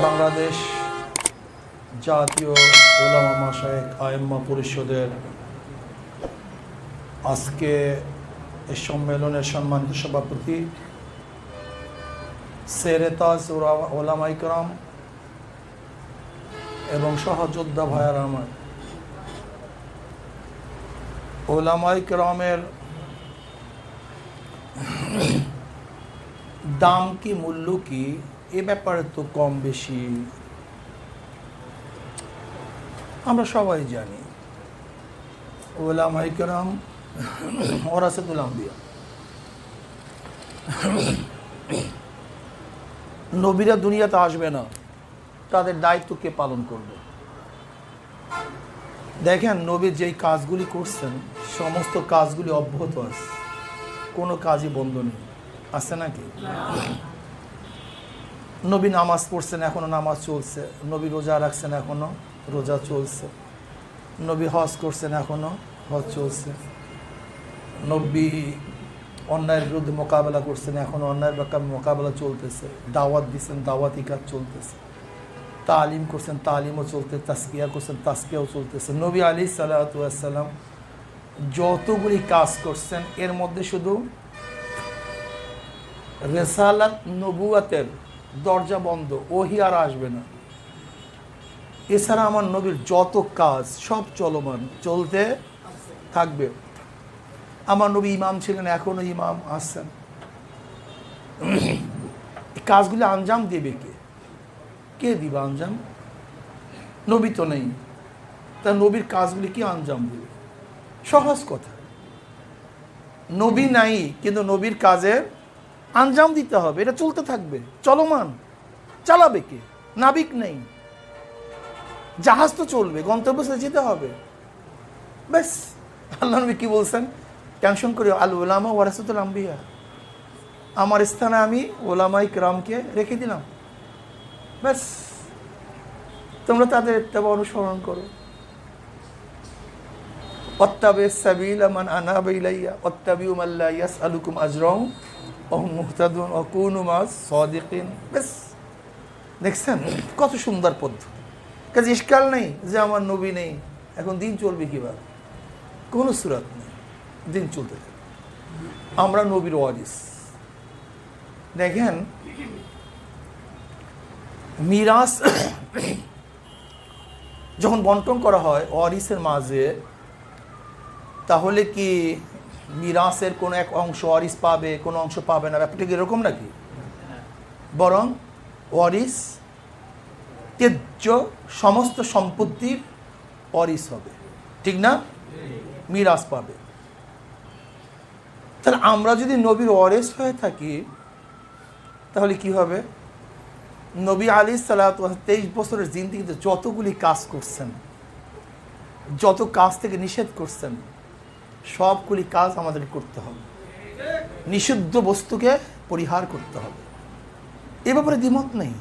বাংলাদেশ জাতীয় উলামা মাশায়েখ আইম্মা পরিষদের আজকে এই সম্মেলনের সম্মানিত সভাপতি সেরেতাজ ওলামা ইকরাম এবং সহযোদ্ধা ভাইয়ার আমার ওলামা ইকরামের দাম কি মূল্য কি এ ব্যাপারে তো কম বেশি আমরা সবাই জানি। ওলামা ইকরাম ওরাসাতুল আম্বিয়া, নবীরা দুনিয়াতে আসবে না, তাদের দায়িত্ব কে পালন করবে? দেখেন নবীর যেই কাজগুলি করছেন সমস্ত কাজগুলি অব্যাহত আছে, কোনো কাজই বন্ধ নেই, আছে নাকি? নবী নামাজ পড়ছেন, এখনো নামাজ চলছে। নবী রোজা রাখছেন, এখনো রোজা চলছে। নবী হজ করছেন, এখনো হজ চলছে। নবী অন্যায়ের বিরুদ্ধে মোকাবেলা করছেন, এখনো অন্যায়ের মোকাবেলা চলতেছে। দাওয়াত দিচ্ছেন, দাওয়াতি কাজ চলতেছে। তালিম করছেন, তালিমও চলতে, তাসকিয়া করছেন, তাসকিয়াও চলতেছে। নবী আলী সাল্লাল্লাহু আলাইহি ওয়াসাল্লাম যতগুলি কাজ করছেন এর মধ্যে শুধু রিসালাত নবুয়াতের দরজা বন্ধ, ওহী আর আসবে না। এছাড়া আমার নবীর যত কাজ সব চলমান, চলতে থাকবে। আমার নবী ইমাম ছিলেন, এখনো ইমাম আসছেন। কাজগুলি আঞ্জাম দেবে কে দিবে আঞ্জাম? নবী তো নেই, তা নবীর কাজগুলি কি আঞ্জাম দেবে? সহজ কথা, নবী নাই কিন্তু নবীর কাজের আঞ্জাম দিতে হবে, এটা চলতে থাকবে, চলমান। চালাবে কে? নাবিক নেই, জাহাজ তো চলবে, গন্তব্যে যেতে হবে, ব্যাস। আল্লাহ নবী কি বলছেন? টেনশন করি আল উলামা ওয়ারাসাতুল আম্বিয়া, আমার স্থানে আমি ওলামা ইকরামকে রেখে দিলাম, ব্যাস। তোমরা তাদের ইত্তেবা অনুসরণ করো। ওয়াত্তাবি সাবিলা মান আনাবা ইলাইয়া ওয়াত্তাবিউ মান লা ইয়াসআলুকুম আজরাহু ওয়া হুম মুহতাদুন ওয়া কুনু মাস সাদিকিন, ব্যাস। দেখছেন কত সুন্দর পদ্ধতি। কাজে ইশকাল নেই যে আমার নবী নেই, এখন দিন চলবে কিভাবে? কোনো সুরাত নেই, দিন চলতে থাকে। আমরা নবীর ওয়ারিস। দেখেন মিরাস যখন বন্টন করা হয় ওয়ারিসের মাঝে, তাহলে কি মিরাসের কোনো এক অংশ ওয়ারিস পাবে, কোনো অংশ পাবে না? ব্যাপারটা কি এরকম নাকি? বরং ওয়ারিস তেজ্য সমস্ত সম্পত্তির ওয়ারিস হবে, ঠিক না? মিরাস পাবে। তাহলে আমরা যদি নবীর ওয়ারিস হয়ে থাকি তাহলে কি হবে? নবী আলী সাল্লাল্লাহু আলাইহি ওয়াসাল্লাম 23 বছরের জিন্দেগিতে যতগুলি কাজ করছেন, যত কাজ থেকে নিষেধ করছেন, সবগুলি কাজ আমাদের করতে হবে। নিষিদ্ধ বস্তুকে পরিহার করতে হবে। এ ব্যাপারে দ্বিমত নেই,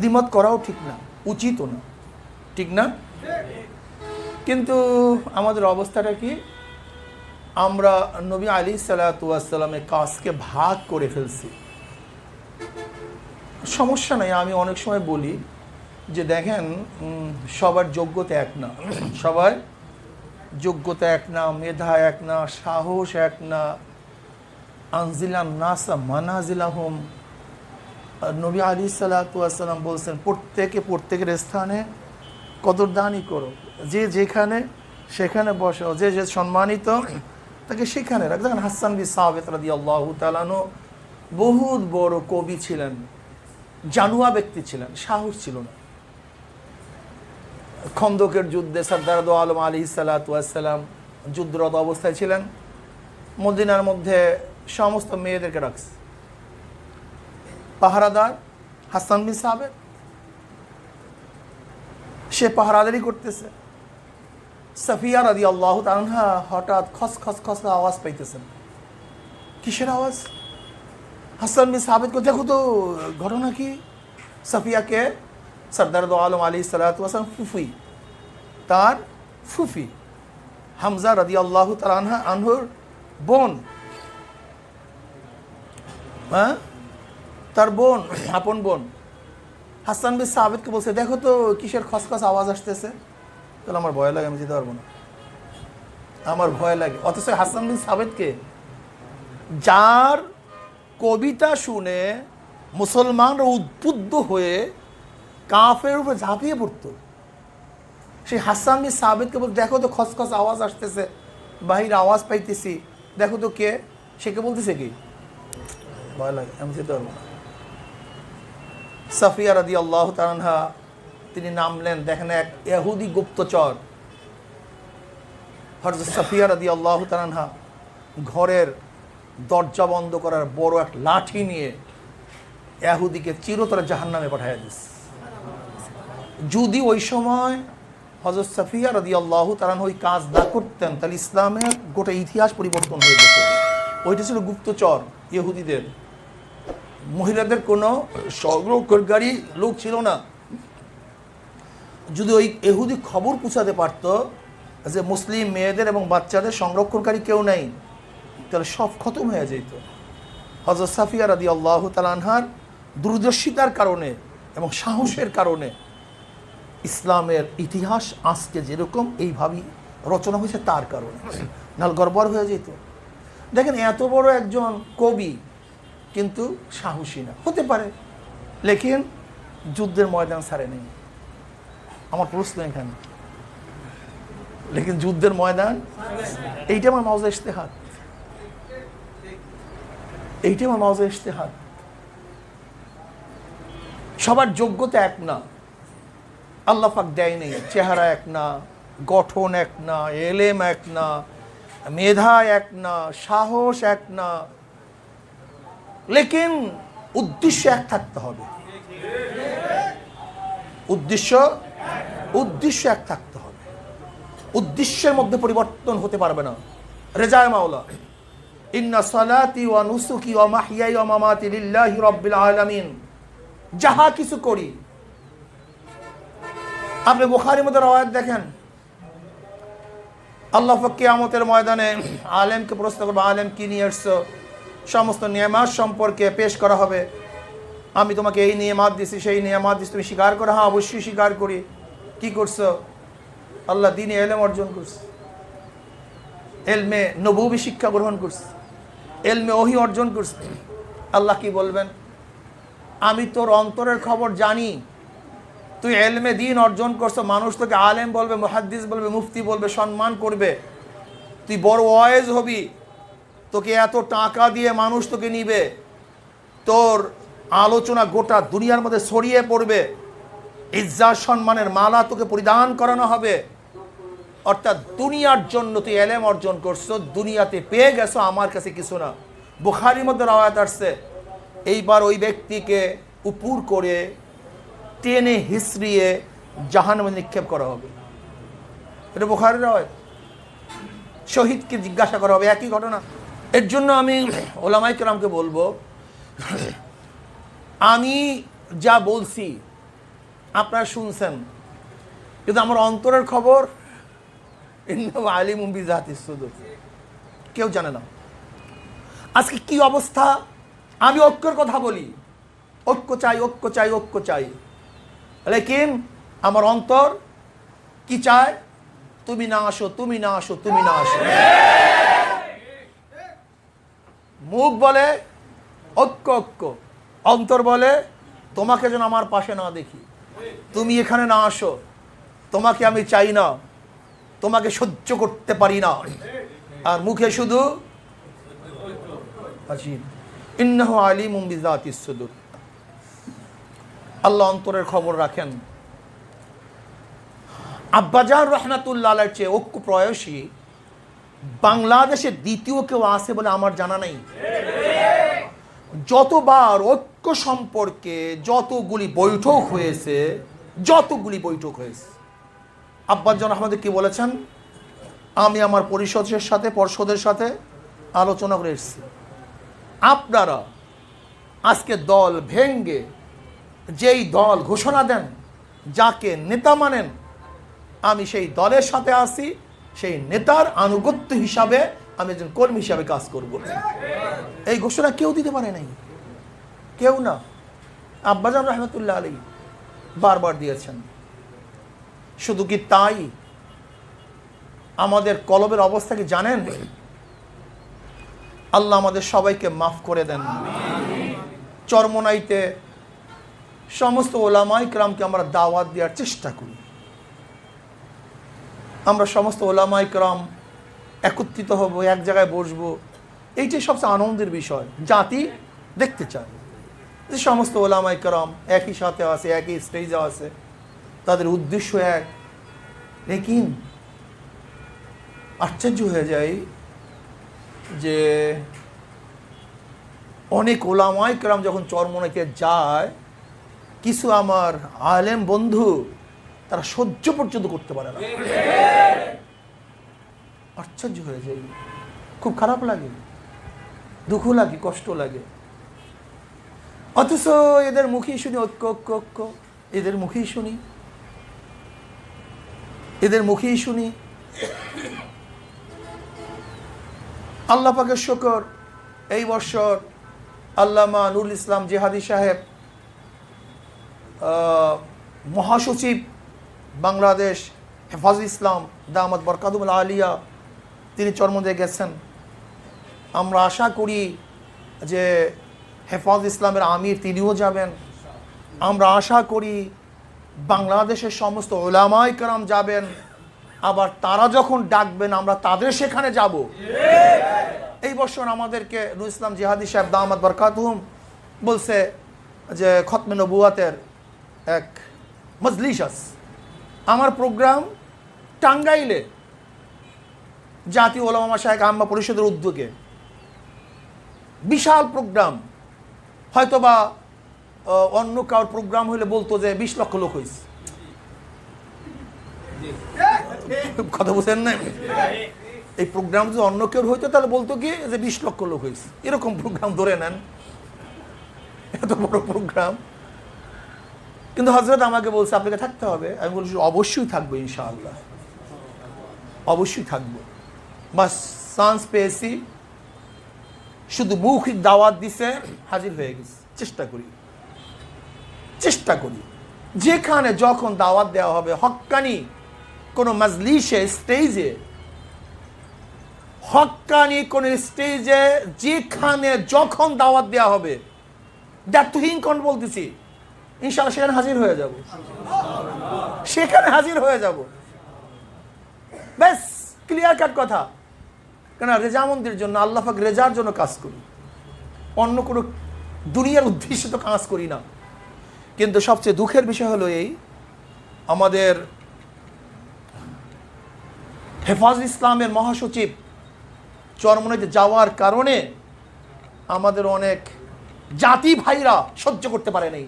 দ্বিমত করাও ঠিক না, উচিতও না, ঠিক না? কিন্তু আমাদের অবস্থাটা কি? আমরা নবী আলী সাল্লাল্লাহু আলাইহি ওয়াসাল্লামের কাজকে ভাগ করে ফেলছি। সমস্যা নেই, আমি অনেক সময় বলি যে দেখেন সবার যোগ্যতা এক না, সবার যোগ্যতা এক না, মেধা এক না, সাহস এক না। আনজিলান নাসা মানাজিলাহুম, নবী আলী সাল্লাল্লাহু আলাইহি ওয়াসাল্লাম বলছেন প্রত্যেকের স্থানে কদরদানি করো, যে যেখানে সেখানে বসো, যে যে সম্মানিত তাকে সেখানে রাখ। দেখেন হাসান বিন সাবিত রাদিয়াল্লাহু তাআলা আনহু বহুত বড় কবি ছিলেন, জানুয়া ব্যক্তি ছিলেন, সাহস ছিল না। খন্দকের যুদ্ধে সরদার দো আলম আলাইহিস সালাতু ওয়াস সালাম যুদ্ধরত অবস্থায় ছিলেন। মদিনার মধ্যে সমস্ত মেয়েদেরকে রাখছে, পাহারাদার হাসান বিন সাবিত, সে পাহারাদারি করতেছে। সাফিয়া রাদিয়াল্লাহু তাআলা আনহা হঠাৎ খস খস খস আওয়াজ পাইতেছেন। কিসের আওয়াজ? হাসান বিন সাবিতকে, দেখো তো ঘটনা কি? সাফিয়াকে সরদার দো আলম আলাইহিস সালাতু ওয়াস সালাম ফুফি, তার ফুফি হামজা রাদিয়াল্লাহু তাআলা আনহুর বোন, হ্যাঁ তার বোন, আপন বোন হাসান বিন সাবিতকে বলছে, দেখো তো কিসের খসখস আওয়াজ আসতেছে। তাহলে আমার ভয় লাগে, আমি যেতে পারবো না, আমার ভয় লাগে। অথচ হাসান বিন সাবিতকে, যার কবিতা শুনে মুসলমানরা উদ্বুদ্ধ হয়ে কাফের উপরে ঝাঁপিয়ে পড়তো, সেই হাসান বিন সাবিতকে বলতে, দেখো তো খসখস আওয়াজ আসতেছে, বাহির আওয়াজ পাইতেছি, দেখো তো কে। সে কে বলতেছে কি, ভয় লাগে, আমি যেতে পারবো না। সাফিয়া রাদিয়াল্লাহু তাআলা আনহা তিনি নামলেন, দেখেন এক ইহুদি গুপ্তচর হযরত সাফিয়া রাদিয়াল্লাহু তাআলা আনহা ঘরের দরজা বন্ধ করার বড় এক লাঠি নিয়ে ইহুদিকে চিরতরে জাহান্নামে পাঠিয়ে দিস। যদি ওই সময় হযরত সাফিয়া রাদিয়াল্লাহু তাআলা ওই কাজ না করতেন, তাহলে ইসলামের গোটা ইতিহাস পরিবর্তন হয়ে যেত। ওইটা ছিল গুপ্তচর ইহুদিদের, মহিলাদের কোনো সংরক্ষণকারী লোক ছিল না। যদি ওই ইহুদি খবর পৌঁছাতে পারত যে মুসলিম মেয়েদের এবং বাচ্চাদের সংরক্ষণকারী কেউ নেই, তাহলে সব খতম হয়ে যেত। হযরত সাফিয়া রাদিয়াল্লাহু তাআলা আনহার দূরদর্শিতার কারণে এবং সাহসের কারণে ইসলামের ইতিহাস আজকে যেরকম এইভাবেই রচনা হয়েছে তার কারণে, নাহলে গড়বড় হয়ে যেত। দেখেন এত বড় একজন কবি কিন্তু সাহসী না, হতে পারে, লেকিন যুদ্ধের ময়দান ছাড়ে নেই। আমার প্রশ্ন এখানে, লেকিন যুদ্ধের ময়দান, এইটা আমার মাওজা ইজতিহাদ, এইটা আমার মাওজা ইজতিহাদ। সবার যোগ্যতা এক না, আল্লাহ পাক দেয় নেই, চেহারা এক না, গঠন এক না, এলেম এক না, মেধা এক না, সাহস এক না, লেকিন উদ্দেশ্য এক থাকতে হবে। উদ্দেশ্য এক থাকতে হবে, উদ্দেশ্যের মধ্যে পরিবর্তন হতে পারবে না। রেজায়ে মাওলা, ইন্না সালাতি ওয়া নুসুকি ওয়া মাহইয়াই ওয়া মামাতি লিল্লাহি রাব্বিল আলামিন, যাহা কিছু করি। আপনি বুখারীর মধ্যে রওয়ায়াত দেখেন, আল্লাহ পাক কিয়ামতের ময়দানে আলেমকে প্রশ্ন করবে, আলেম কি নিয়ে এসছো? সমস্ত নিয়ামত সম্পর্কে পেশ করা হবে। আমি তোমাকে এই নিয়ামত দিছি, সেই নিয়ামত দিছি, তুমি স্বীকার করো? হ্যাঁ অবশ্যই স্বীকার করি। কি করছো? আল্লাহ দ্বীনে ইলম অর্জন করছে, ইলমে নবুবী শিক্ষা গ্রহণ করছে, ইলমে ওহী অর্জন করছে। আল্লাহ কি বলবেন? আমি তোর অন্তরের খবর জানি, তুই ইলমে দ্বীন অর্জন করছো, মানুষ তোকে আলেম বলবে, মুহাদ্দিস বলবে, মুফতি বলবে, সম্মান করবে, তুই বড় ওয়াইজ হবি, তোকে এত টাকা দিয়ে মানুষ তোকে নিবে, তোর আলোচনা গোটা দুনিয়ার মধ্যে ছড়িয়ে পড়বে, ইজ্জত সম্মানের মালা তোকে পরিধান করানো হবে। অর্থাৎ দুনিয়ার জন্য তুই ইলম অর্জন করছো, দুনিয়াতে পেয়ে গেছো, আমার কাছে কিছু না। বুখারীর মধ্যে রওয়ায়াত আসছে, এইবার ওই ব্যক্তিকে উপর করে টেনে হিসড়িয়ে জাহান্নামে নিক্ষেপ করা হবে। এটা বুখারীর রওয়ায়াত। শহীদকে জিজ্ঞাসা করা হবে, একই ঘটনা। এর জন্য আমি ওলামায়ে কেরামকে বলবো, আমি যা বলছি আপনারা শুনছেন, কিন্তু আমার অন্তরের খবর ইন্নাহু আলিমুম বিযাতিস সুদূর, কেউ জানে না। আজকে কি অবস্থা? আমি ঐক্যের কথা বলি, ঐক্য চাই, ঐক্য চাই, ঐক্য চাই, লেকিন আমার অন্তর কি চায়? তুমি না আসো, তুমি না আসো, তুমি না আসো। মুখ বলে ঐক্য ঐক্য, অন্তর বলে তোমাকে যেন আমার পাশে না দেখি, তুমি এখানে না আসো, তোমাকে আমি চাই না, তোমাকে সহ্য করতে পারি না। আর মুখে শুধু ইন্নাহু আলিমুম বিযাতিস সুদূর। আল্লাহ অন্তরের খবর রাখেন। আব্বাজান রহমাতুল্লাহ আলাইহির চেয়ে ঐক্য প্রয়াসী বাংলাদেশে দ্বিতীয় কেউ আছে বলে আমার জানা নেই। যতবার ঐক্য সম্পর্কে যতগুলি বৈঠক হয়েছে, আব্বাজান আহমদ কি বলেছেন? আমি আমার পরিষদের সাথে আলোচনা করে এসেছি, আপনারা আজকে দল ভেঙ্গে যেই দল ঘোষণা দেন, যাকে নেতা মানেন, আমি সেই দলের সাথে আছি, সেই নেতার আনুগত্য হিসাবে আমি একজন কর্মী হিসাবে কাজ করব। এই ঘোষণা কেউ দিতে পারে নাই, কেউ না। আব্বাজান রহমতুল্লাহ আলাইহি বারবার দিয়েছেন। শুধু কি তাই, আমাদের কলবের অবস্থা কি জানেন? আল্লাহ আমাদের সবাইকে মাফ করে দেন। চরমোনাইতে সমস্ত ওলামায়ে কেরামকে আমরা দাওয়াত দেওয়ার চেষ্টা করি। আমরা সমস্ত ওলামায়ে কেরাম একত্রিত হব, এক জায়গায় বসবো, এইটাই সবচেয়ে আনন্দের বিষয়। জাতি দেখতে চায় যে সমস্ত ওলামায়ে কেরাম একই সাথে আছে, একই স্টেজে আছে, তাদের উদ্দেশ্য এক। লেকিন আশ্চর্য হয়ে যায় যে অনেক ওলামায়ে কেরাম যখন চরমোনাইতে যায়, কিছু আমার আলেম বন্ধু তারা সহ্য পর্যন্ত করতে পারে না। আশ্চর্য হয়ে যায়, খুব খারাপ লাগে, দুঃখ লাগে, কষ্ট লাগে। অথচ এদের মুখেই শুনি ঐক্য ঐক্য ঐক্য, এদের মুখেই শুনি, এদের মুখেই শুনি। আল্লাহ পাকের শুকর, এই বছর আল্লামা নুরুল ইসলাম জিহাদি সাহেব, মহাসচিব বাংলাদেশ হেফাজুল ইসলাম দামাত বরকাতুল আলিয়া, তিনি চরমোনাইতে গেছেন। আমরা আশা করি যে হেফাজুল ইসলামের আমির তিনিও যাবেন। আমরা আশা করি বাংলাদেশের সমস্ত ওলামায়ে কেরাম যাবেন। আবার তারা যখন ডাকবেন আমরা তাদের সেখানে যাব। এই বছর আমাদেরকে নুরুল ইসলাম জিহাদি সাহেব দামাত বরকাতুহুম বলছে যে খতমে নবুয়াতের এক মজলিস আছে। আমার প্রোগ্রাম টাঙ্গাইলে জাতীয় ওলামা মাশায়েখ আম্মা পরিষদের উদ্যোগে বিশাল প্রোগ্রাম। হয়তোবা অন্য কারোর প্রোগ্রাম হলে বলতো যে 20 লক্ষ লোক হয়েছে। কথা বুঝেন না? এই প্রোগ্রাম যদি অন্য কেউ হইতো তাহলে বলতো কি যে 20 লক্ষ লোক হয়েছে। এরকম প্রোগ্রাম ধরে নেন, এত বড় প্রোগ্রাম। কিন্তু হযরত আমাকে বলছে আপনাকে থাকতে হবে। আমি বলছি অবশ্যই থাকবো, ইনশাআল্লাহ অবশ্যই থাকবো। বাস চান্স পেয়েছি, শুধু মৌখিক দাওয়াত দিছে, হাজির হয়ে গেছি। চেষ্টা করি যেখানে যখন দাওয়াত দেওয়া হবে, হক্কানি কোনো মাজলিসে, স্টেজে, হক্কানি কোন স্টেজে যেখানে যখন দাওয়াত দেওয়া হবে, দায়িত্বহীন কোন বলতেছি, ইনশাআল্লাহ সেখানে হাজির হয়ে যাব, সেখানে হাজির হয়ে যাব। ব্যাস, ক্লিয়ার কাট কথা। কেন? রেজামন্দির জন্য, আল্লাহ পাক রেজার জন্য কাজ করি, অন্য কোনো দুনিয়ার উদ্দেশ্যে তো কাজ করি না। কিন্তু সবচেয়ে দুঃখের বিষয় হলো এই, আমাদের হেফাজুল ইসলামের মহাসচিব চরমোনাইতে যাওয়ার কারণে আমাদের অনেক জাতি ভাইরা সহ্য করতে পারে নাই,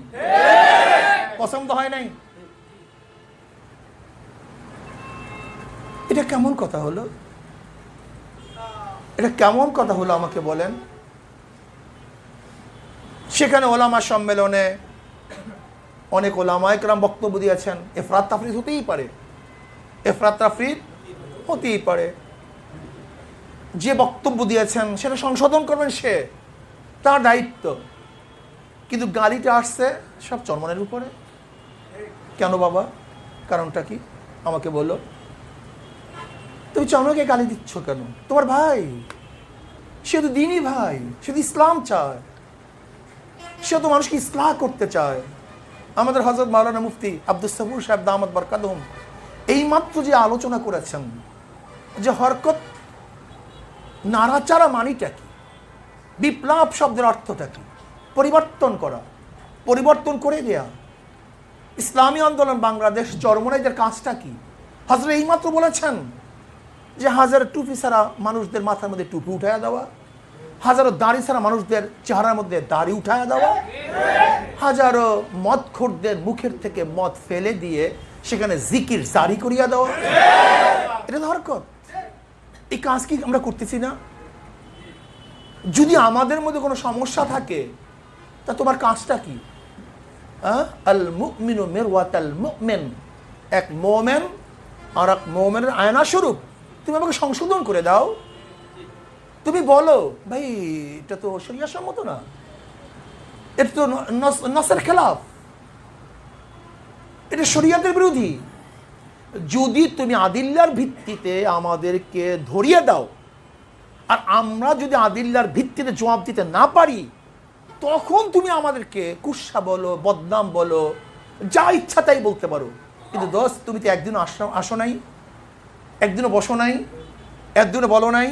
পছন্দ হয় নাই। এটা কেমন কথা হলো? এটা কেমন কথা হলো আমাকে বলেন? সেখানে ওলামা সম্মেলনে অনেক ওলামায়ে কেরাম বক্তব্য দিয়েছেন। এফরাত তাফরিদ হতেই পারে, এফরাত তাফরিদ হতেই পারে। যে বক্তব্য দিয়েছেন সেটা সংশোধন করবেন, সে তার দায়িত্ব। কিন্তু গালিটা আসছে সব চরমোনাইয়ের উপরে। কেন বাবা? কারণটা কি আমাকে বলো। তুমি চরমোনাইকে গালি দিচ্ছ কেন? তোমার ভাই, সে তো দিনই ভাই, সে তো ইসলাম চায়, সে তো মানুষকে ইসলাহ করতে চায়। আমাদের হযরত মাওলানা মুফতি আব্দুস সাবুর সাহেব দামাত বরকাতুহুম এইমাত্র যে আলোচনা করেছেন যে হরকত নাড়াচাড়া মানিটা কি, বিপ্লব শব্দের অর্থটা কি, পরিবর্তন করা, পরিবর্তন করে দেয়া, ইসলামী আন্দোলন বাংলাদেশ চরমোনাইদের কাজটা কি। হযরত এইমাত্র বলেছেন যে হাজারো টুপি ছাড়া মানুষদের মাথার মধ্যে টুপি উঠায়া দেওয়া, হাজারো দাড়ি ছাড়া মানুষদের চেহারার মধ্যে দাড়ি উঠায়া দেওয়া, হাজারো মদখোরদের মুখের থেকে মদ ফেলে দিয়ে সেখানে জিকির জারি করিয়া দেওয়া, এটা হরকত। এই কাজ কি আমরা করতেছি না? যদি আমাদের মধ্যে কোনো সমস্যা থাকে তা তোমার কাজটা কি? আল মুমিনু মিরওয়াতাল মুমিন, এক মুমিন আর এক মুমিনের আয়না স্বরূপ। তুমি আমাকে সংশোধন করে দাও। তুমি বলো ভাই এটা তো শরিয়ার সম্মত না, এটা তো নসের খেলাফ, এটা শরিয়াতের বিরোধী। যদি তুমি আদিল্লার ভিত্তিতে আমাদেরকে ধরিয়ে দাও, আর আমরা যদি আদিল্লার ভিত্তিতে জবাব দিতে না পারি, তখন তুমি আমাদেরকে কুৎসা বলো, বদনাম বলো, যা ইচ্ছা তাই বলতে পারো। কিন্তু দোস্ত, তুমি তো একদিনও আসো নাই, একদিনও বসো নাই, একদিনও বলো নাই।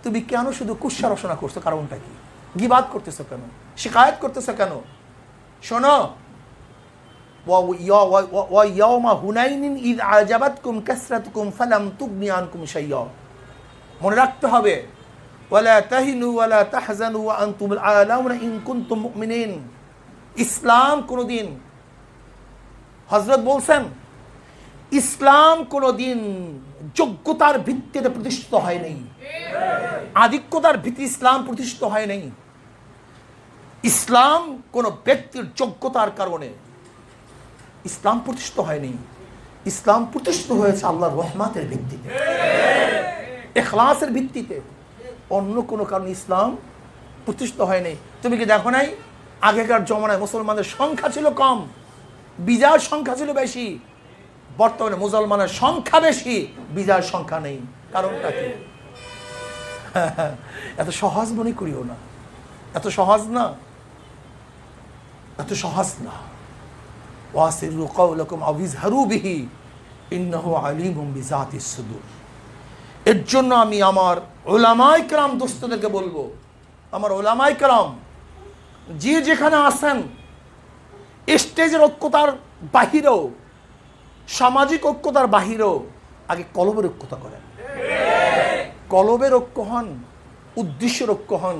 তুমি কেন শুধু কুৎসা রচনা করছো? কারণটা কি? গিবাদ করতেছো কেন? শিকায়ত করতেছো কেন? শোনো, ওয়াইয়াউমা হুনাইনিন ইয আজাবাতকুম কাসরাতুকুম ফালাম তুগনি আনকুম শাইয়্যা। মনে রাখতে হবে, ওয়ালা তাহিনু ওয়ালা তাহজানু ওয়া আনতুমুল আ'লাউনা ইন কুনতুম মুমিনিন। ইসলাম কোনোদিন, হযরত বলছেন, ইসলাম কোনোদিন যোগ্যতার ভিত্তিতে প্রতিষ্ঠিত হয় নাই, আধিক্যতার ভিত্তি ইসলাম প্রতিষ্ঠিত হয় নাই। ইসলাম কোন ব্যক্তির যোগ্যতার কারণে ইসলাম প্রতিষ্ঠিত হয়নি। ইসলাম প্রতিষ্ঠিত হয়েছে আল্লাহর রহমতের ভিত্তিতে, ইখলাসের ভিত্তিতে। অন্য কোনো কারণে ইসলাম প্রতিষ্ঠিত হয়নি। তুমি কি দেখো নাই, আগেকার জমানায় মুসলমানদের সংখ্যা ছিল কম, বিজয়ের সংখ্যা ছিল বেশি। বর্তমানে মুসলমানের সংখ্যা বেশি, বিজয়ের সংখ্যা নেই। কারণটা কি? এত সহজ মনে করিও না, এত সহজ না, এত সহজ না। ওয়াসিরু কাওলাকুম আও ইজহারু বিহি ইন্নাহু আলিমুম বিযাতিস সুদূর। এর জন্য আমি আমার উলামায়ে কেরাম দোস্তদেরকে বলবো, আমার উলামায়ে কেরাম যে যেখানে আছেন, স্টেজের ঐক্যতার বাহিরেও, সামাজিক ঐক্যতার বাহিরেও আগে কলবের ঐক্যতা করেন। কলবের ঐক্য হন, উদ্দেশ্যের ঐক্য হন।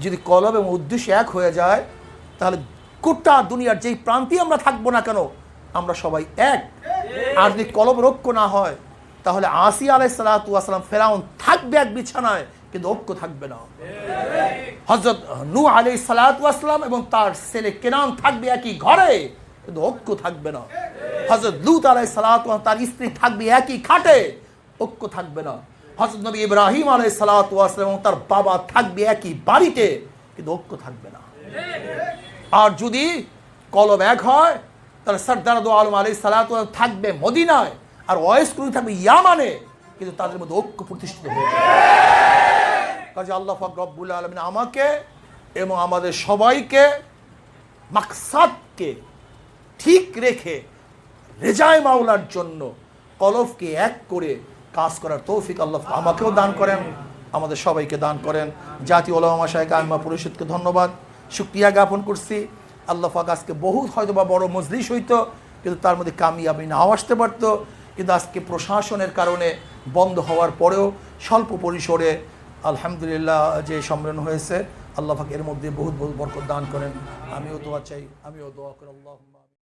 যদি কলব এবং উদ্দেশ্য এক হয়ে যায়, তাহলে গোটা দুনিয়ার যেই প্রান্তে আমরা থাকবো না কেন, আমরা সবাই এক। আর যদি কলবের ঐক্য না হয়, তাহলে আসিয়া আলাইহিস সালাতু ওয়াস সালাম, ফেরাউন থাকবে এক বিছানায়, কিন্তু ঐক্য থাকবে না। হযরত নূহ আলাইহিস সালাতু ওয়াস সালাম এবং তার ছেলে কেনান থাকবে একই ঘরে, কিন্তু ঐক্য থাকবে না। হযরত লূত আলাইহিস সালাতু ওয়াস তার স্ত্রী থাকবে একই খাটে, ঐক্য থাকবে না। হযরত নবী ইব্রাহিম আলাইহিস সালাতু ওয়াস সালাম এবং তার বাবা থাকবে একই বাড়িতে, কিন্তু ঐক্য থাকবে না। আর যদি কলব এক হয়, তাহলে সরদার দো আলম আলাইহিস সালাতু ওয়াস থাকবে মদিনায়, আর ওয়াইস কুরু থাকবে ইয়ামানে, কিন্তু তাদের মধ্যে ঐক্য প্রতিষ্ঠিত হয়ে যাবে। কাজে আল্লাহ পাক রব্বুল আলামিন আমাকে এবং আমাদের সবাইকে মাকসাদকে ঠিক রেখে রেজায়ে মাওলার জন্য কলবকে এক করে কাজ করার তৌফিক আল্লাহ আমাকেও দান করেন, আমাদের সবাইকে দান করেন। জাতীয় উলামা মাশায়েখ আইম্মা পরিষদকে ধন্যবাদ, শুকরিয়া জ্ঞাপন করছি। আল্লাহ পাক আজকে বহুত হয়তো বা বড় মজলিস হইতো, কিন্তু তার মধ্যে কামিয়াবি নাও আসতে পারতো। কিন্তু আজকে প্রশাসনের কারণে বন্ধ হওয়ার পরেও স্বল্প পরিসরে আলহামদুলিল্লাহ যে সম্মেলন হয়েছে, আল্লাহ পাক এর মধ্যে বহুত বহুত বরকত দান করেন। আমিও দোয়া চাই, আমিও দোয়া করি। আল্লাহুম্মা